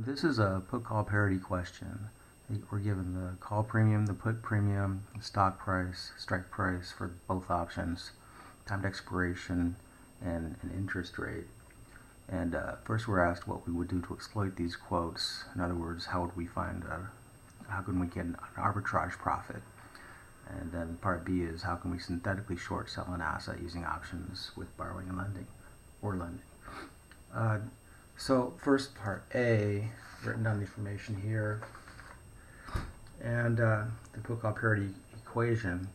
This is a put-call parity question. We're given the call premium, the put premium, the stock price, strike price for both options, time to expiration, and an interest rate. And first we're asked what we would do to exploit these quotes. In other words, how would we find, how can we get an arbitrage profit? And then part B is how can we synthetically short sell an asset using options with borrowing and lending, or lending. So first part A, written down the information here, and the put-call parity equation.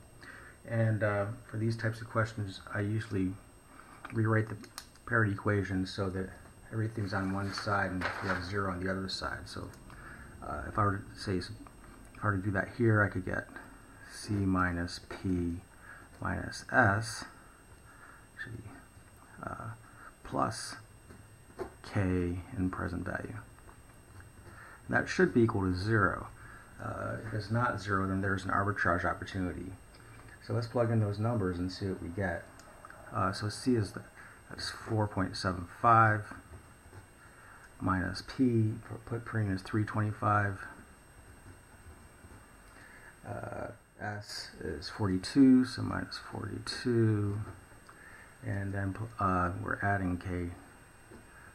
And for these types of questions, I usually rewrite the parity equation so that everything's on one side and we have 0 on the other side. So if I were to say, if I were to do that here, I could get C minus P minus S plus K in present value. And that should be equal to 0. If it's not 0, then there's an arbitrage opportunity. So let's plug in those numbers and see what we get. So C is that's 4.75 minus P, put premium is 325. S is 42, so minus 42, and then we're adding K,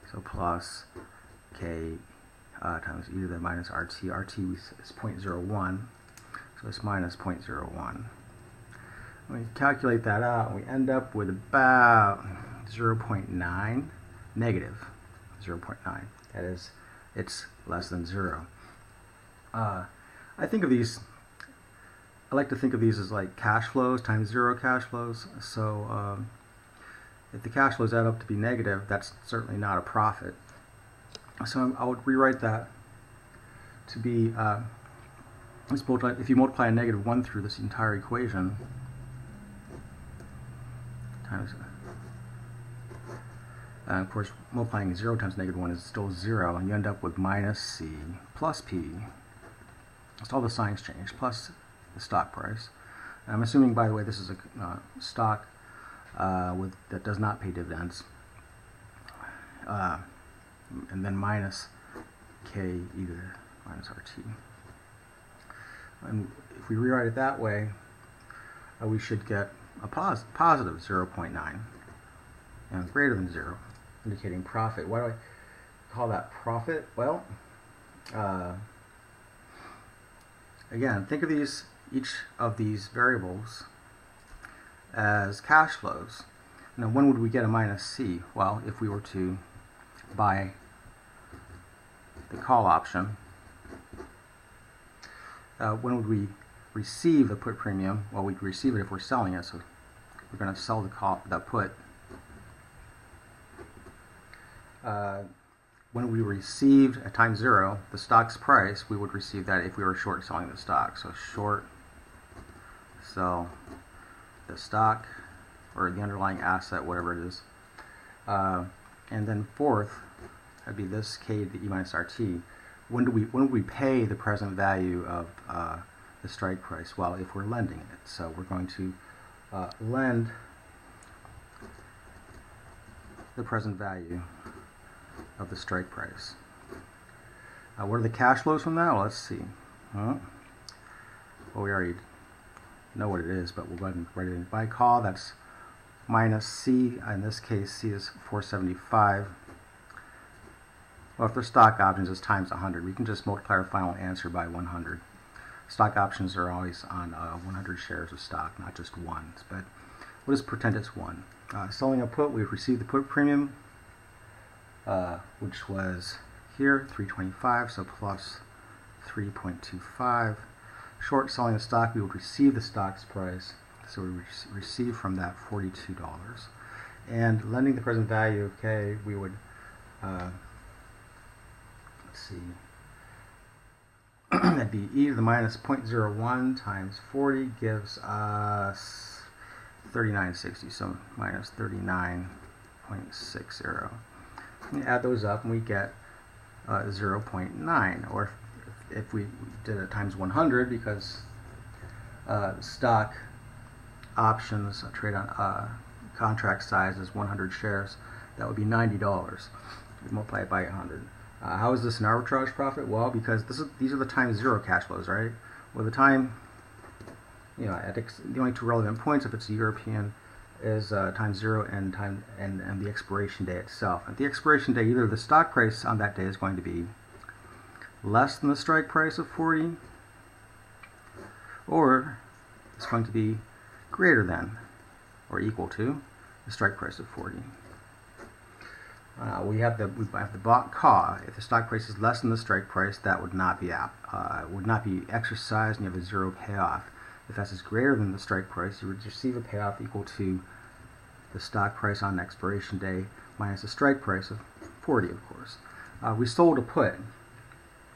so plus K times e to the minus RT. RT is 0.01, so it's minus 0.01. We calculate that out, and we end up with about 0.9, negative 0.9. That is, it's less than 0. I like to think of these as like cash flows times 0 cash flows. So if the cash flows add up to be negative, that's certainly not a profit. So I would rewrite that to be, if you multiply a -1 through this entire equation, times, and of course multiplying 0 times -1 is still 0, and you end up with minus C plus P. Just all the signs change, plus the stock price. And I'm assuming, by the way, this is a stock that does not pay dividends, and then minus K e to the minus RT. And if we rewrite it that way, we should get a positive 0.9 and greater than 0, indicating profit. Why do I call that profit? Well, again, think of each of these variables as cash flows. Now, when would we get a minus C? Well, if we were to buy the call option, when would we receive the put premium? Well, we'd receive it if we're selling it, so we're going to sell the put. When we received at time 0 the stock's price, we would receive that if we were short selling the stock. So short sell the stock, or the underlying asset, whatever it is. And then fourth, that'd be this K to the E minus RT. When do we pay the present value of the strike price? Well, if we're lending it. So we're going to lend the present value of the strike price. What are the cash flows from that? Well, let's see. Well, we already know what it is, but we'll go ahead and write it in. By call, that's minus C. In this case, C is 475. Well, if they're stock options, it's times 100. We can just multiply our final answer by 100. Stock options are always on 100 shares of stock, not just one. But we'll just pretend it's 1. Selling a put, we've received the put premium, which was here, 325, so plus 3.25. Short selling the stock, we would receive the stock's price, so we receive from that $42. And lending the present value of K, we would, let's see, that'd be e to the minus 0.01 times 40 gives us 39.60, so minus 39.60. And add those up and we get 0.9, or if we did it times 100, because stock options trade on contract size is 100 shares, that would be $90. We multiply it by 100. How is this an arbitrage profit? Well, because these are the time zero cash flows, right? Well, the time, the only two relevant points, if it's a European, is time zero and the expiration day itself. At the expiration day, either the stock price on that day is going to be less than the strike price of 40, or it's going to be greater than or equal to the strike price of 40. We have the bought call. If the stock price is less than the strike price, that would not be exercised, and you have a zero payoff. If S is greater than the strike price, you would receive a payoff equal to the stock price on expiration day minus the strike price of 40, of course. We sold a put.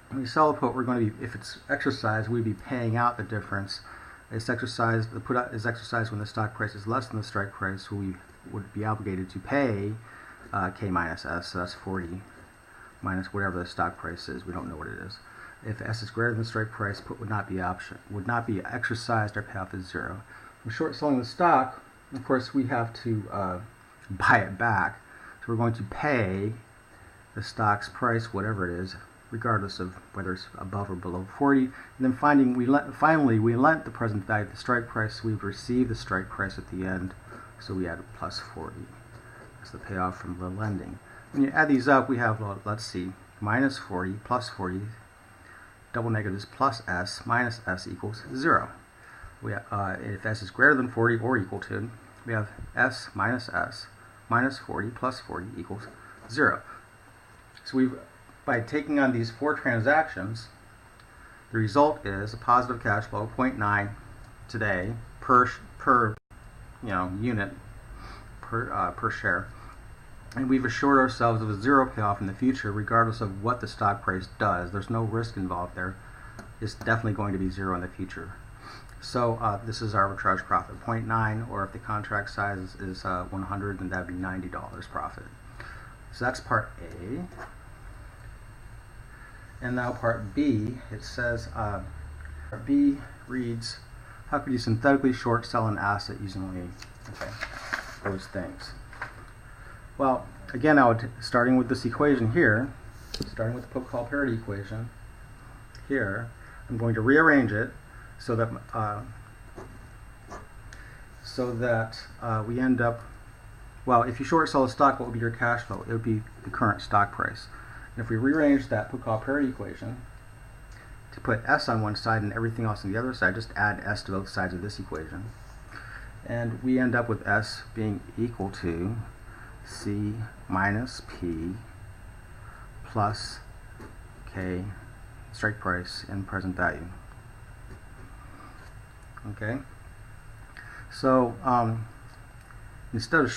When we sell a put, we're going to be, if it's exercised, we'd be paying out the difference. It's exercised. The put is exercised when the stock price is less than the strike price, so we would be obligated to pay K minus S, so that's 40 minus whatever the stock price is. We don't know what it is. If S is greater than the strike price, put would not be exercised. Our payoff is zero. When short selling the stock, of course, we have to buy it back. So we're going to pay the stock's price, whatever it is, regardless of whether it's above or below 40. And then finally, we lent the present value of the strike price. We've received the strike price at the end, so we add plus 40. That's the payoff from the lending. When you add these up, we have, well, let's see, minus 40 plus 40, double negatives plus S minus S equals 0. If S is greater than 40 or equal to, we have S minus 40 plus 40 equals 0. So by taking on these four transactions, the result is a positive cash flow of 0.9 today per unit per share, and we've assured ourselves of a zero payoff in the future, regardless of what the stock price does. There's no risk involved there. It's definitely going to be zero in the future. So this is arbitrage profit, 0.9, or if the contract size is 100, then that would be $90 profit. So that's part A. And now part B, it says, part B reads, how could you synthetically short sell an asset using those things? Well, again, starting with this equation here, starting with the put-call-parity equation here, I'm going to rearrange it so that we end up, well, if you short sell a stock, what would be your cash flow? It would be the current stock price. And if we rearrange that put-call-parity equation to put S on one side and everything else on the other side, just add S to both sides of this equation. And we end up with S being equal to C minus P plus K strike price in present value. Okay, so instead of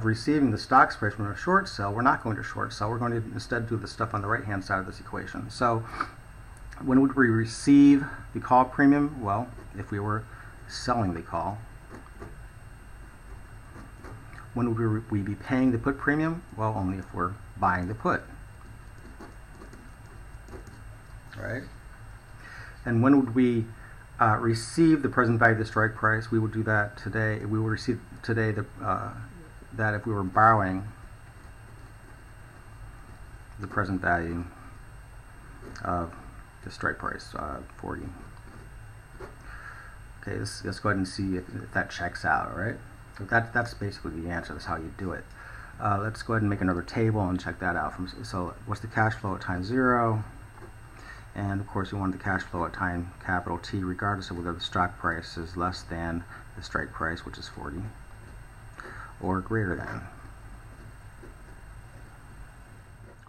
receiving the stock price from a short sell, we're not going to short sell. We're going to instead do the stuff on the right hand side of this equation. So when would we receive the call premium? Well, if we were selling the call. When would we be paying the put premium? Well, only if we're buying the put. Right? And when would we receive the present value of the strike price? We would do that today. We will receive today that if we were borrowing the present value of the strike price, 40. Okay, let's go ahead and see if that checks out. All right, so that's basically the answer. That's how you do it. Let's go ahead and make another table and check that out. So what's the cash flow at time 0? And of course, we want the cash flow at time capital T, regardless of whether the stock price is less than the strike price, which is 40, or greater than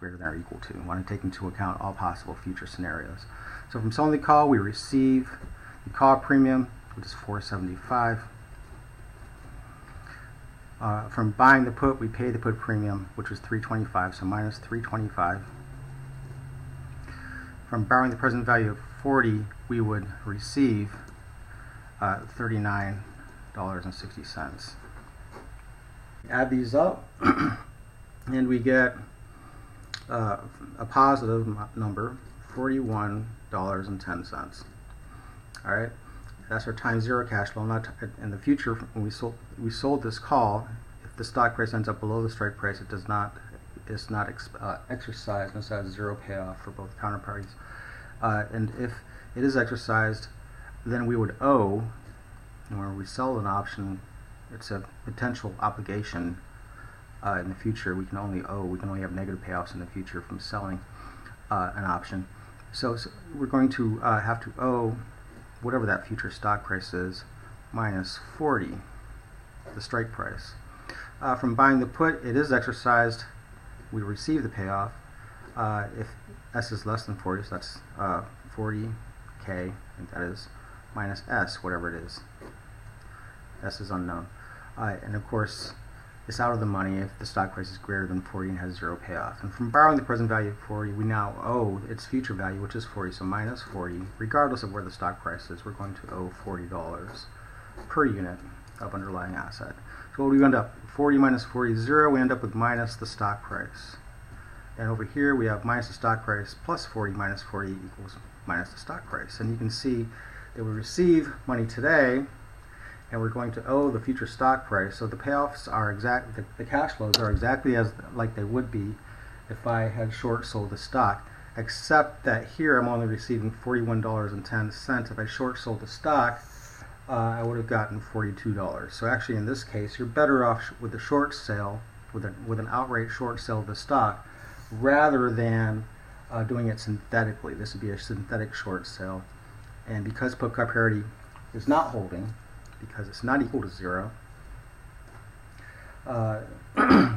or equal to. We want to take into account all possible future scenarios. So from selling the call, we receive the call premium, which is $4.75. From buying the put, we pay the put premium, which was $3.25, so minus $3.25. From borrowing the present value of 40, we would receive $39.60. Add these up, and we get a positive number, $41.10. All right, that's our time 0 cash flow. Not in the future, when we sold this call, if the stock price ends up below the strike price, it does not is not exercised and so has zero payoff for both counterparties. And if it is exercised, then we would owe, and when we sell an option, it's a potential obligation in the future. We can only have negative payoffs in the future from selling an option. So we're going to have to owe whatever that future stock price is minus 40, the strike price. From buying the put, it is exercised, we receive the payoff. If S is less than 40, so that's 40K, I think that is, minus S, whatever it is. S is unknown. And of course, it's out of the money if the stock price is greater than 40 and has zero payoff. And from borrowing the present value of 40, we now owe its future value, which is 40, so minus 40. Regardless of where the stock price is, we're going to owe $40 per unit of underlying asset. So what do we end up? 40 minus 40 is 0. We end up with minus the stock price. And over here we have minus the stock price plus 40 minus 40 equals minus the stock price. And you can see that we receive money today and we're going to owe the future stock price. So the payoffs are the cash flows are exactly as like they would be if I had short sold the stock, except that here I'm only receiving $41.10. If I short sold the stock, I would have gotten $42. So actually in this case you're better off with a short sale, with an outright short sale of the stock, rather than doing it synthetically. This would be a synthetic short sale, and because put-call-parity is not holding, because it's not equal to 0,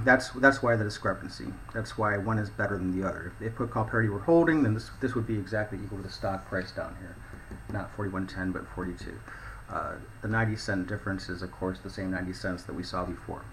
that's why the discrepancy. That's why one is better than the other. If put-call-parity were holding, then this would be exactly equal to the stock price down here, not 41.10 but 42. The 90-cent difference is of course the same 90 cents that we saw before.